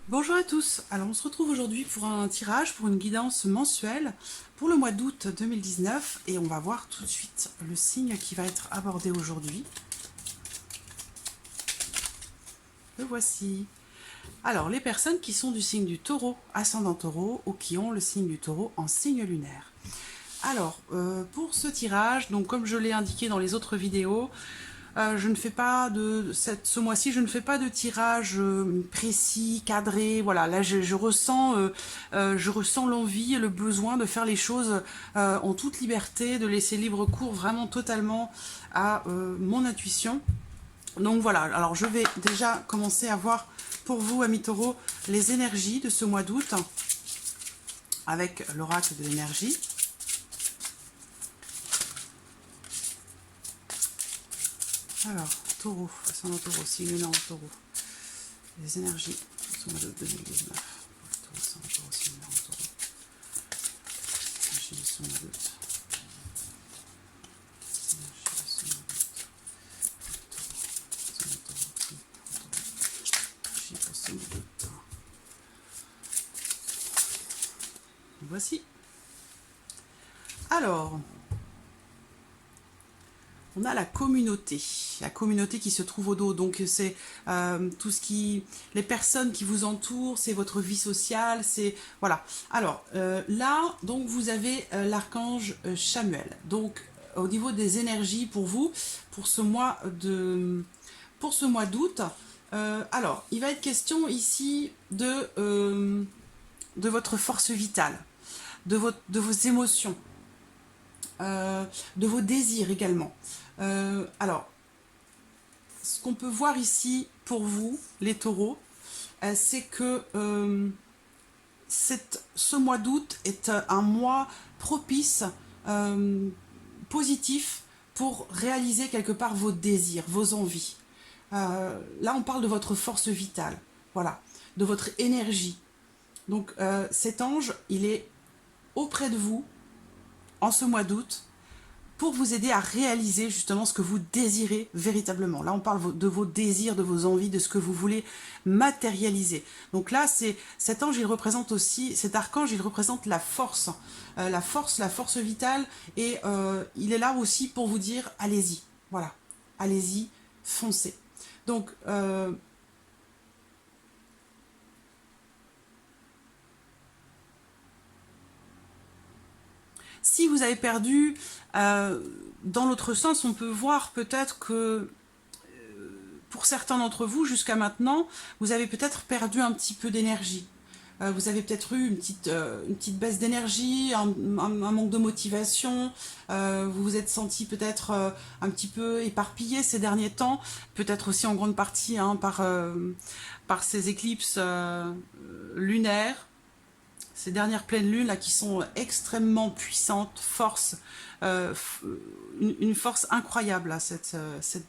Bonjour à tous, alors on se retrouve aujourd'hui pour un tirage, pour une guidance mensuelle pour le mois d'août 2019 et on va voir tout de suite le signe qui va être abordé aujourd'hui. Le voici. Alors les personnes qui sont du signe du taureau, ascendant taureau ou qui ont le signe du taureau en signe lunaire. Alors pour ce tirage, donc comme je l'ai indiqué dans les autres vidéos, je ne fais pas ce mois-ci, je ne fais pas de tirage précis, cadré. Voilà, là je ressens l'envie et le besoin de faire les choses en toute liberté, de laisser libre cours vraiment totalement à mon intuition. Donc voilà, alors je vais déjà commencer à voir pour vous, amis taureaux, les énergies de ce mois d'août avec l'oracle de l'énergie. Alors, taureau, ascendant taureau, signe lunaire en taureau. Les énergies sur le mois d'août 2019. Taureau, ascendant taureau, signe lunaire en taureau. Énergie sur le mois d'août. Énergie sur le mois d'août. Taureau, ascendant taureau, signe lunaire en taureau. Énergie pour ce mois d'août. Voici. Alors, on a la communauté qui se trouve au dos, donc c'est tout ce qui, les personnes qui vous entourent, c'est votre vie sociale, c'est voilà. Alors là, donc vous avez l'archange Chamuel. Donc au niveau des énergies pour vous, pour ce mois d'août, alors il va être question ici de votre force vitale, de vos émotions, de vos désirs également. Alors, ce qu'on peut voir ici pour vous, les taureaux, c'est que ce mois d'août est un mois propice, positif, pour réaliser quelque part vos désirs, vos envies. Là, on parle de votre force vitale, voilà, de votre énergie. Donc, cet ange, il est auprès de vous en ce mois d'août pour vous aider à réaliser justement ce que vous désirez véritablement. Là, on parle de vos désirs, de vos envies, de ce que vous voulez matérialiser. Donc là, cet ange, il représente aussi, cet archange, il représente la force, la force vitale, et il est là aussi pour vous dire, allez-y, voilà, allez-y, foncez. Donc, si vous avez perdu, dans l'autre sens, on peut voir peut-être que pour certains d'entre vous, jusqu'à maintenant, vous avez peut-être perdu un petit peu d'énergie. Vous avez peut-être eu une petite baisse d'énergie, un manque de motivation. Vous vous êtes senti peut-être un petit peu éparpillé ces derniers temps, peut-être aussi en grande partie par ces éclipses lunaires, ces dernières pleines lunes là qui sont extrêmement puissantes, une force incroyable là, cette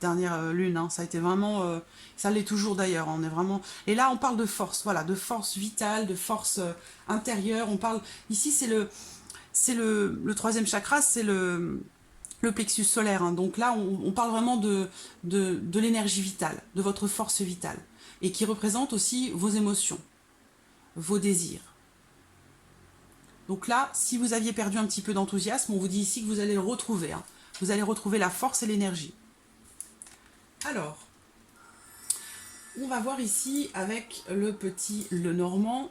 dernière lune, hein. Ça a été vraiment, ça l'est toujours d'ailleurs, on est vraiment, et là on parle de force, voilà, de force vitale, de force intérieure. On parle ici, c'est le troisième chakra, c'est le plexus solaire, hein. Donc là on parle vraiment de l'énergie vitale, de votre force vitale, et qui représente aussi vos émotions, vos désirs. Donc là, si vous aviez perdu un petit peu d'enthousiasme, on vous dit ici que vous allez le retrouver, hein. Vous allez retrouver la force et l'énergie. Alors, on va voir ici avec le petit Lenormand,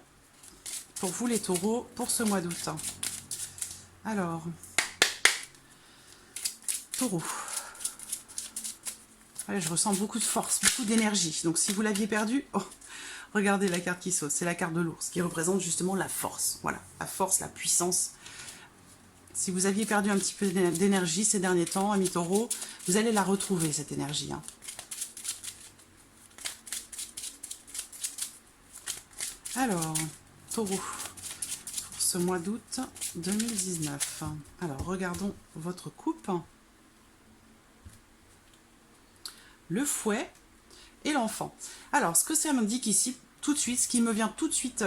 pour vous les taureaux, pour ce mois d'août. Alors, taureau. Allez, je ressens beaucoup de force, beaucoup d'énergie. Donc si vous l'aviez perdu, oh, regardez la carte qui saute, c'est la carte de l'ours, qui représente justement la force. Voilà, la force, la puissance. Si vous aviez perdu un petit peu d'énergie ces derniers temps, amis taureaux, vous allez la retrouver, cette énergie, hein. Alors, taureau, pour ce mois d'août 2019. Alors, regardons votre coupe. Le fouet et l'enfant. Alors, ce que ça m'indique ici, tout de suite, ce qui me vient tout de suite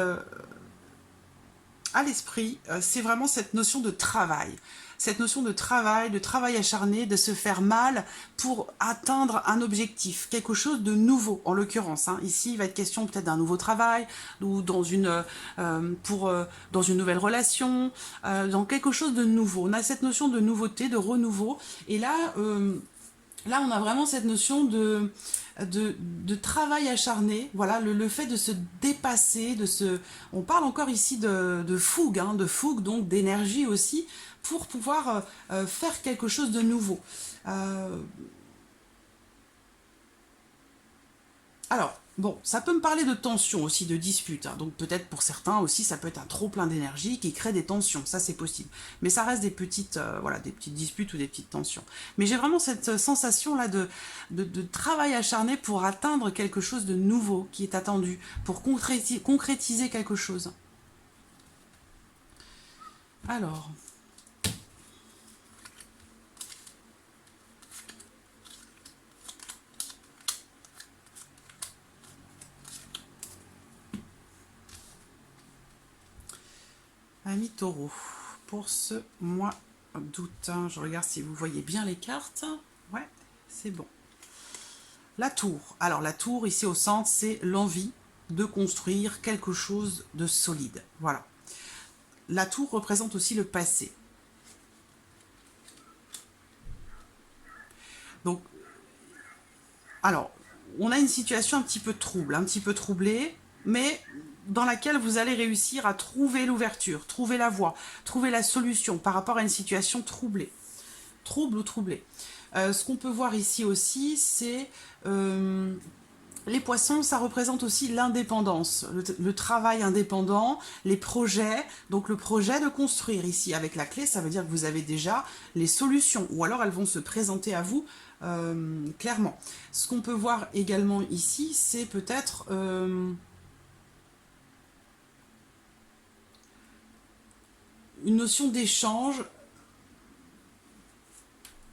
à l'esprit, c'est vraiment cette notion de travail. Cette notion de travail acharné, de se faire mal pour atteindre un objectif, quelque chose de nouveau en l'occurrence. Hein. Ici, il va être question peut-être d'un nouveau travail ou dans dans une nouvelle relation, dans quelque chose de nouveau. On a cette notion de nouveauté, de renouveau. Et là, on a vraiment cette notion de travail acharné, voilà, le fait de se dépasser, on parle encore ici de fougue, hein, de fougue, donc d'énergie aussi, pour pouvoir faire quelque chose de nouveau. Euh, alors, bon, ça peut me parler de tension aussi, de dispute, hein, donc peut-être pour certains aussi, ça peut être un trop plein d'énergie qui crée des tensions, ça c'est possible. Mais ça reste des petites, voilà, des petites disputes ou des petites tensions. Mais j'ai vraiment cette sensation-là de travail acharné pour atteindre quelque chose de nouveau qui est attendu, pour concrétiser quelque chose. Alors, ami taureau, pour ce mois d'août, hein, je regarde si vous voyez bien les cartes. Ouais, c'est bon. La tour. Alors la tour, ici au centre, c'est l'envie de construire quelque chose de solide. Voilà. La tour représente aussi le passé. Donc, alors, on a une situation un petit peu trouble, un petit peu troublée, mais dans laquelle vous allez réussir à trouver l'ouverture, trouver la voie, trouver la solution par rapport à une situation troublée. Trouble ou troublée. Ce qu'on peut voir ici aussi, c'est les poissons, ça représente aussi l'indépendance, le travail indépendant, les projets. Donc le projet de construire ici avec la clé, ça veut dire que vous avez déjà les solutions, ou alors elles vont se présenter à vous clairement. Ce qu'on peut voir également ici, c'est peut-être une notion d'échange.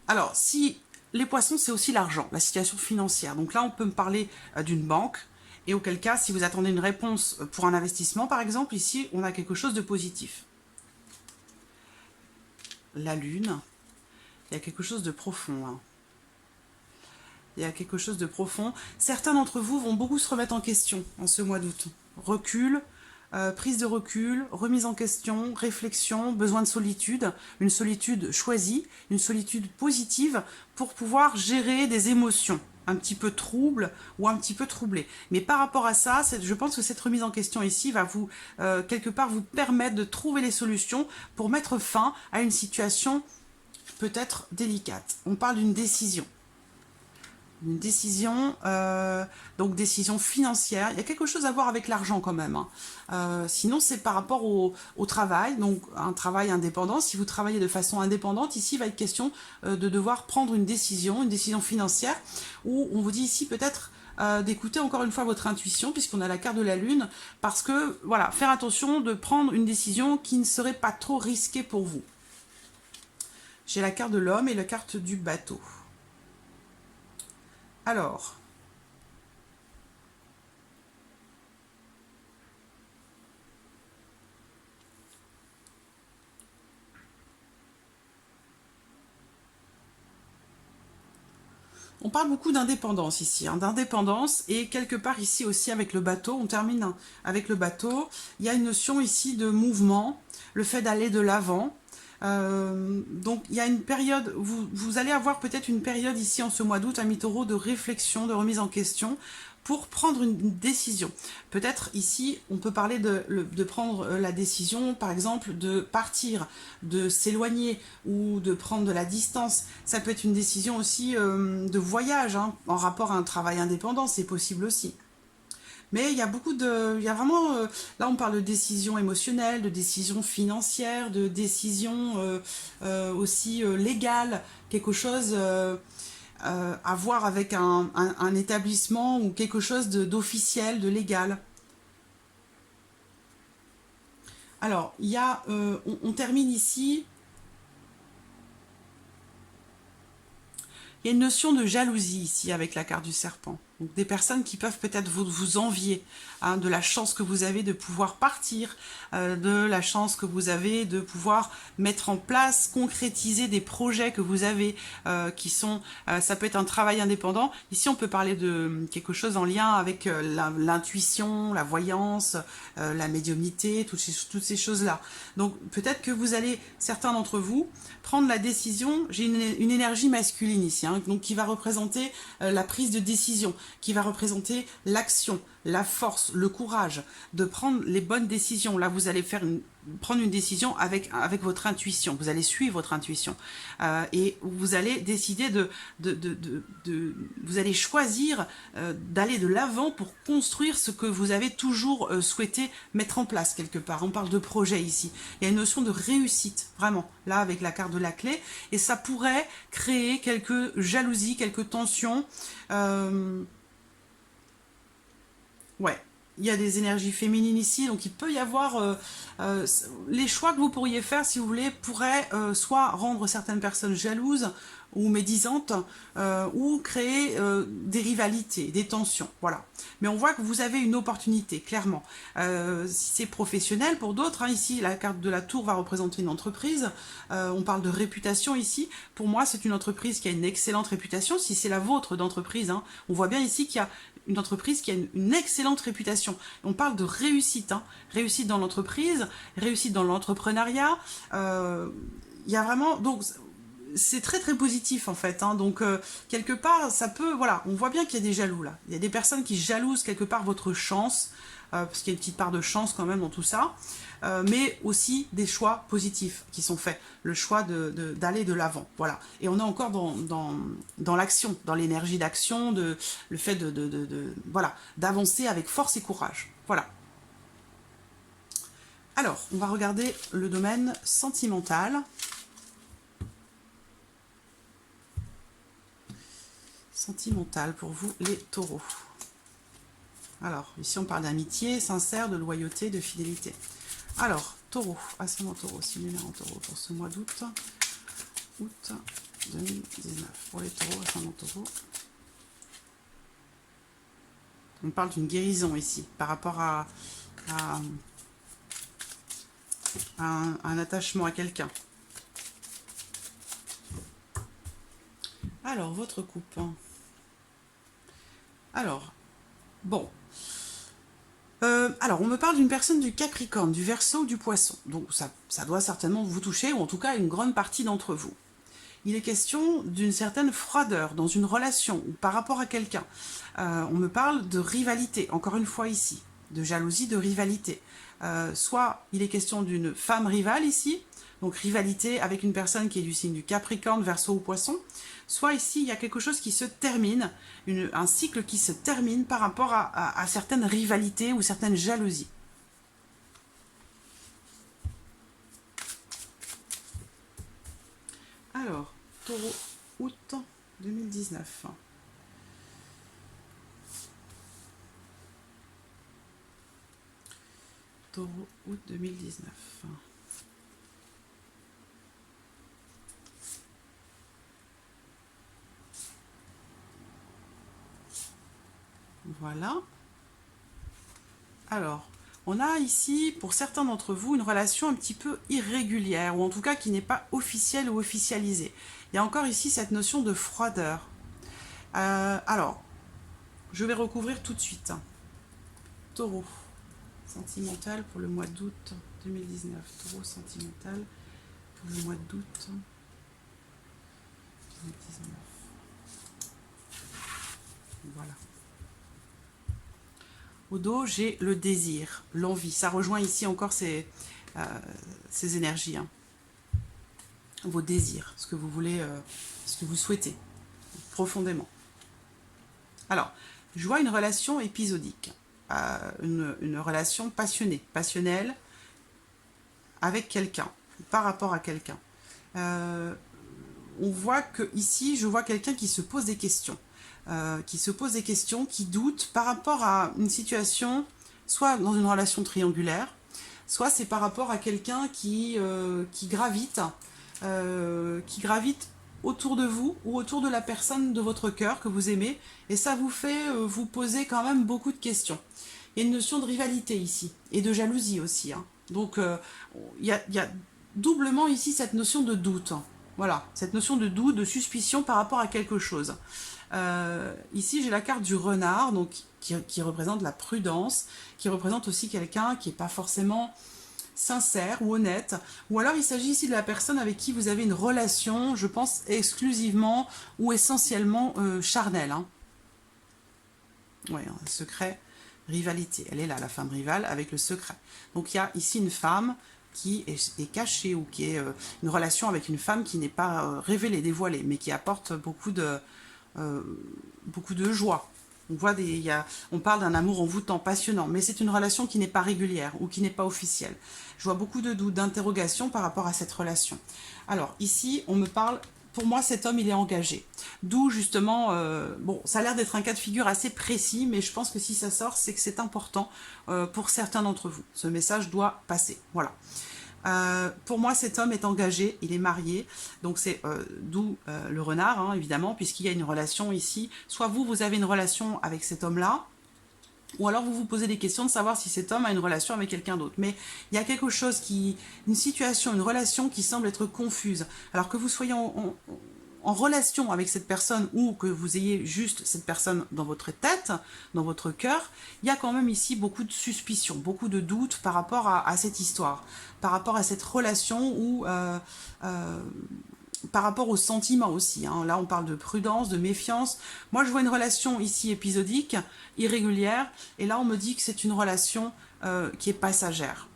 Alors, si les poissons, c'est aussi l'argent, la situation financière. Donc là, on peut me parler d'une banque. Et auquel cas, si vous attendez une réponse pour un investissement, par exemple, ici, on a quelque chose de positif. La lune, il y a quelque chose de profond. Hein. Il y a quelque chose de profond. Certains d'entre vous vont beaucoup se remettre en question en ce mois d'août. Recul, prise de recul, remise en question, réflexion, besoin de solitude, une solitude choisie, une solitude positive pour pouvoir gérer des émotions un petit peu troubles ou un petit peu troublées. Mais par rapport à ça, je pense que cette remise en question ici va vous, quelque part, vous permettre de trouver les solutions pour mettre fin à une situation peut-être délicate. On parle d'une décision. Une décision, donc décision financière. Il y a quelque chose à voir avec l'argent quand même. Hein. Sinon, c'est par rapport au travail, donc un travail indépendant. Si vous travaillez de façon indépendante, ici, il va être question de devoir prendre une décision financière, où on vous dit ici peut-être d'écouter encore une fois votre intuition, puisqu'on a la carte de la lune, parce que, voilà, faire attention de prendre une décision qui ne serait pas trop risquée pour vous. J'ai la carte de l'homme et la carte du bateau. Alors, on parle beaucoup d'indépendance ici, hein, d'indépendance, et quelque part ici aussi avec le bateau, on termine avec le bateau, il y a une notion ici de mouvement, le fait d'aller de l'avant. Donc il y a une période, vous allez avoir peut-être une période ici en ce mois d'août, ami taureau, de réflexion, de remise en question pour prendre une décision. Peut-être ici, on peut parler de prendre la décision, par exemple, de partir, de s'éloigner ou de prendre de la distance. Ça peut être une décision aussi de voyage, hein, en rapport à un travail indépendant, c'est possible aussi. Mais il y a il y a vraiment, là on parle de décisions émotionnelles, de décisions financières, de décisions aussi légales, quelque chose à voir avec un établissement ou quelque chose d'officiel, de légal. Alors, il y a, on termine ici, il y a une notion de jalousie ici avec la carte du serpent. Donc des personnes qui peuvent peut-être vous envier, hein, de la chance que vous avez de pouvoir partir, de la chance que vous avez de pouvoir mettre en place, concrétiser des projets que vous avez, qui sont, ça peut être un travail indépendant. Ici, on peut parler de quelque chose en lien avec l'intuition, la voyance, la médiumnité, toutes ces choses-là. Donc peut-être que vous allez, certains d'entre vous, prendre la décision. J'ai une énergie masculine ici, hein, donc qui va représenter la prise de décision, qui va représenter l'action, la force, le courage de prendre les bonnes décisions. Là, vous allez prendre une décision avec votre intuition. Vous allez suivre votre intuition et vous allez décider vous allez choisir d'aller de l'avant pour construire ce que vous avez toujours souhaité mettre en place quelque part. On parle de projet ici. Il y a une notion de réussite, vraiment, là, avec la carte de la clé. Et ça pourrait créer quelques jalousies, quelques tensions. Ouais, il y a des énergies féminines ici, donc il peut y avoir les choix que vous pourriez faire, si vous voulez, pourraient soit rendre certaines personnes jalouses ou médisantes, ou créer des rivalités, des tensions, voilà. Mais on voit que vous avez une opportunité, clairement. Si c'est professionnel pour d'autres, hein, ici la carte de la tour va représenter une entreprise, on parle de réputation ici. Pour moi, c'est une entreprise qui a une excellente réputation, si c'est la vôtre d'entreprise, hein. On voit bien ici qu'il y a une entreprise qui a une excellente réputation. On parle de réussite, hein. Réussite dans l'entreprise, réussite dans l'entrepreneuriat. Il y a vraiment... Donc, c'est très très positif en fait, hein. Donc quelque part ça peut, voilà, on voit bien qu'il y a des jaloux là, il y a des personnes qui jalousent quelque part votre chance, parce qu'il y a une petite part de chance quand même dans tout ça, mais aussi des choix positifs qui sont faits, le choix d'aller de l'avant, voilà. Et on est encore dans l'action, dans l'énergie d'action, le fait voilà, d'avancer avec force et courage, voilà. Alors on va regarder le domaine sentimental. Sentimental pour vous les taureaux. Alors, ici on parle d'amitié sincère, de loyauté, de fidélité. Alors, taureau, ascendant taureau, simulaire en taureau pour ce mois d'août. Août 2019. Pour les taureaux, ascendant taureau. On parle d'une guérison ici, par rapport à un attachement à quelqu'un. Alors, votre couple. Alors, bon. Alors, on me parle d'une personne du Capricorne, du Verseau, du Poisson. Donc, ça doit certainement vous toucher, ou en tout cas une grande partie d'entre vous. Il est question d'une certaine froideur dans une relation ou par rapport à quelqu'un. On me parle de rivalité, encore une fois ici, de jalousie, de rivalité. Soit il est question d'une femme rivale ici, donc rivalité avec une personne qui est du signe du Capricorne, Verseau ou Poisson. Soit ici, il y a quelque chose qui se termine, un cycle qui se termine par rapport à certaines rivalités ou certaines jalousies. Alors, taureau, août 2019. Taureau, août 2019. Voilà. Alors, on a ici, pour certains d'entre vous, une relation un petit peu irrégulière, ou en tout cas qui n'est pas officielle ou officialisée. Il y a encore ici cette notion de froideur. Alors, je vais recouvrir tout de suite. Taureau, sentimental pour le mois d'août 2019. Taureau, sentimental pour le mois d'août 2019. Voilà. Au dos, j'ai le désir, l'envie. Ça rejoint ici encore ces énergies. Hein. Vos désirs, ce que vous voulez, ce que vous souhaitez, profondément. Alors, je vois une relation épisodique, une relation passionnée, passionnelle, avec quelqu'un, par rapport à quelqu'un. On voit que ici, je vois quelqu'un qui se pose des questions. Qui doute par rapport à une situation, soit dans une relation triangulaire, soit c'est par rapport à quelqu'un qui gravite autour de vous ou autour de la personne de votre cœur que vous aimez, et ça vous fait vous poser quand même beaucoup de questions. Il y a une notion de rivalité ici, et de jalousie aussi, hein. Donc il y a doublement ici cette notion de doute, hein. Voilà, cette notion de doute, de suspicion par rapport à quelque chose. Ici, j'ai la carte du renard, donc qui représente la prudence, qui représente aussi quelqu'un qui n'est pas forcément sincère ou honnête, ou alors il s'agit ici de la personne avec qui vous avez une relation, je pense, exclusivement ou essentiellement charnelle, hein. Ouais, un secret, rivalité. Elle est là, la femme rivale, avec le secret. Donc il y a ici une femme qui est cachée, ou qui est une relation avec une femme qui n'est pas révélée, dévoilée, mais qui apporte euh, beaucoup de joie. On voit on parle d'un amour envoûtant, passionnant, mais c'est une relation qui n'est pas régulière ou qui n'est pas officielle. Je vois beaucoup de doutes, d'interrogations par rapport à cette relation. Alors ici, on me parle. Pour moi, cet homme, il est engagé. D'où justement, bon, ça a l'air d'être un cas de figure assez précis, mais je pense que si ça sort, c'est que c'est important pour certains d'entre vous. Ce message doit passer. Voilà. Pour moi, cet homme est engagé, il est marié, donc c'est d'où le renard, hein, évidemment, puisqu'il y a une relation ici. Soit vous avez une relation avec cet homme-là, ou alors vous vous posez des questions de savoir si cet homme a une relation avec quelqu'un d'autre. Mais il y a quelque chose une situation, une relation qui semble être confuse. Alors que vous soyez en relation avec cette personne ou que vous ayez juste cette personne dans votre tête, dans votre cœur, il y a quand même ici beaucoup de suspicions, beaucoup de doutes par rapport à cette histoire, par rapport à cette relation ou par rapport aux sentiments aussi, hein. Là, on parle de prudence, de méfiance. Moi, je vois une relation ici épisodique, irrégulière, et là, on me dit que c'est une relation qui est passagère.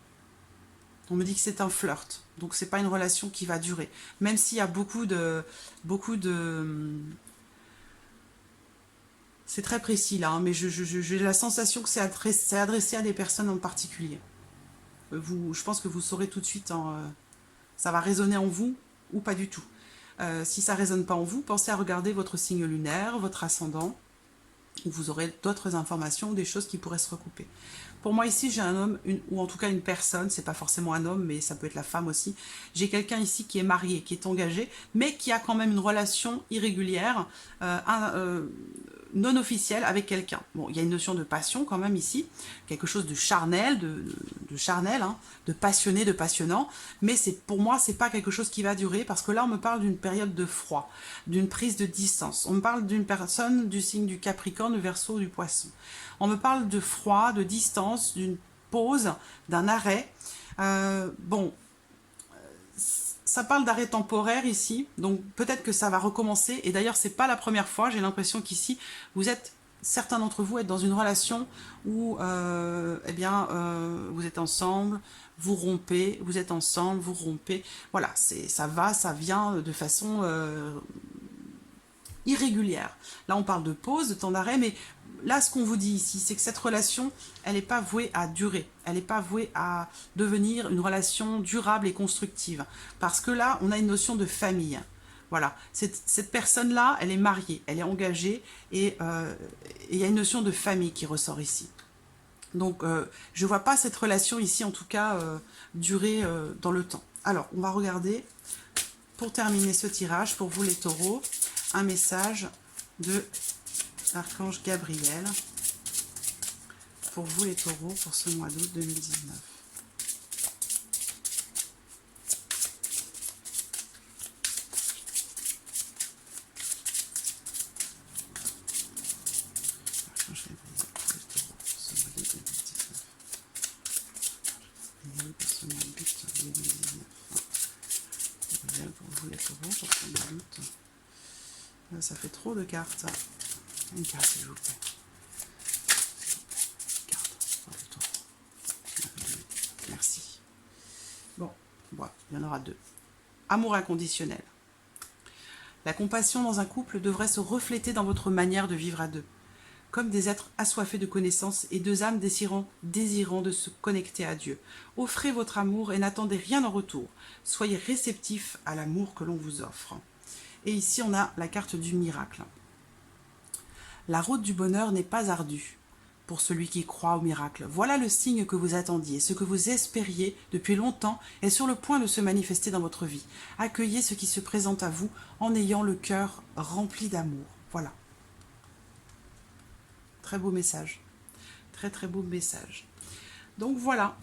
On me dit que c'est un flirt, donc c'est pas une relation qui va durer. Même s'il y a beaucoup de. C'est très précis là, hein, mais j'ai la sensation que c'est adressé à des personnes en particulier. Je pense que vous saurez tout de suite, ça va résonner en vous ou pas du tout. Si ça ne résonne pas en vous, pensez à regarder votre signe lunaire, votre ascendant, où vous aurez d'autres informations, des choses qui pourraient se recouper. Pour moi ici, j'ai un homme, ou en tout cas une personne, c'est pas forcément un homme, mais ça peut être la femme aussi. J'ai quelqu'un ici qui est marié, qui est engagé, mais qui a quand même une relation irrégulière, non officielle avec quelqu'un. Bon, il y a une notion de passion quand même ici, quelque chose de charnel, de charnel, hein, de passionné, de passionnant, mais pour moi, c'est pas quelque chose qui va durer, parce que là, on me parle d'une période de froid, d'une prise de distance. On me parle d'une personne du signe du Capricorne, du Verseau, du Poisson. On me parle de froid, de distance, d'une pause, d'un arrêt. Bon, ça parle d'arrêt temporaire ici, donc peut-être que ça va recommencer. Et d'ailleurs, c'est pas la première fois. J'ai l'impression qu'ici, certains d'entre vous êtes dans une relation où, vous êtes ensemble, vous rompez, vous êtes ensemble, vous rompez. Voilà, ça vient de façon irrégulière. Là, on parle de pause, de temps d'arrêt, mais là, ce qu'on vous dit ici, c'est que cette relation, elle n'est pas vouée à durer. Elle n'est pas vouée à devenir une relation durable et constructive. Parce que là, on a une notion de famille. Voilà, cette personne-là, elle est mariée, elle est engagée, et il y a une notion de famille qui ressort ici. Donc, je ne vois pas cette relation ici, en tout cas, durer dans le temps. Alors, on va regarder, pour terminer ce tirage, pour vous les taureaux, un message de l'archange Gabriel pour vous les taureaux pour ce mois d'août 2019. L'archange Gabriel pour les taureaux pour ce mois d'août 2019. Gabriel pour ce mois d'août 2019. Gabriel pour vous les taureaux pour ce mois d'août. Ça fait trop de cartes. Une carte s'il vous plaît. Merci. Bon, voilà, il y en aura deux. Amour inconditionnel. La compassion dans un couple devrait se refléter dans votre manière de vivre à deux, comme des êtres assoiffés de connaissances et deux âmes désirant de se connecter à Dieu. Offrez votre amour et n'attendez rien en retour. Soyez réceptifs à l'amour que l'on vous offre. Et ici, on a la carte du miracle. La route du bonheur n'est pas ardue. pour celui qui croit au miracle. Voilà le signe que vous attendiez, ce que vous espériez depuis longtemps est sur le point de se manifester dans votre vie. Accueillez ce qui se présente à vous en ayant le cœur rempli d'amour. Voilà. Très beau message. Très très beau message. Donc voilà,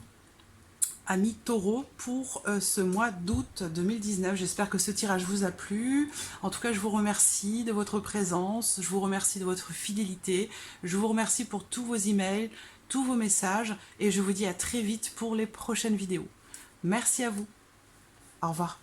amis taureaux, pour ce mois d'août 2019. J'espère que ce tirage vous a plu. En tout cas, je vous remercie de votre présence, je vous remercie de votre fidélité, je vous remercie pour tous vos emails, tous vos messages, et je vous dis à très vite pour les prochaines vidéos. Merci à vous. Au revoir.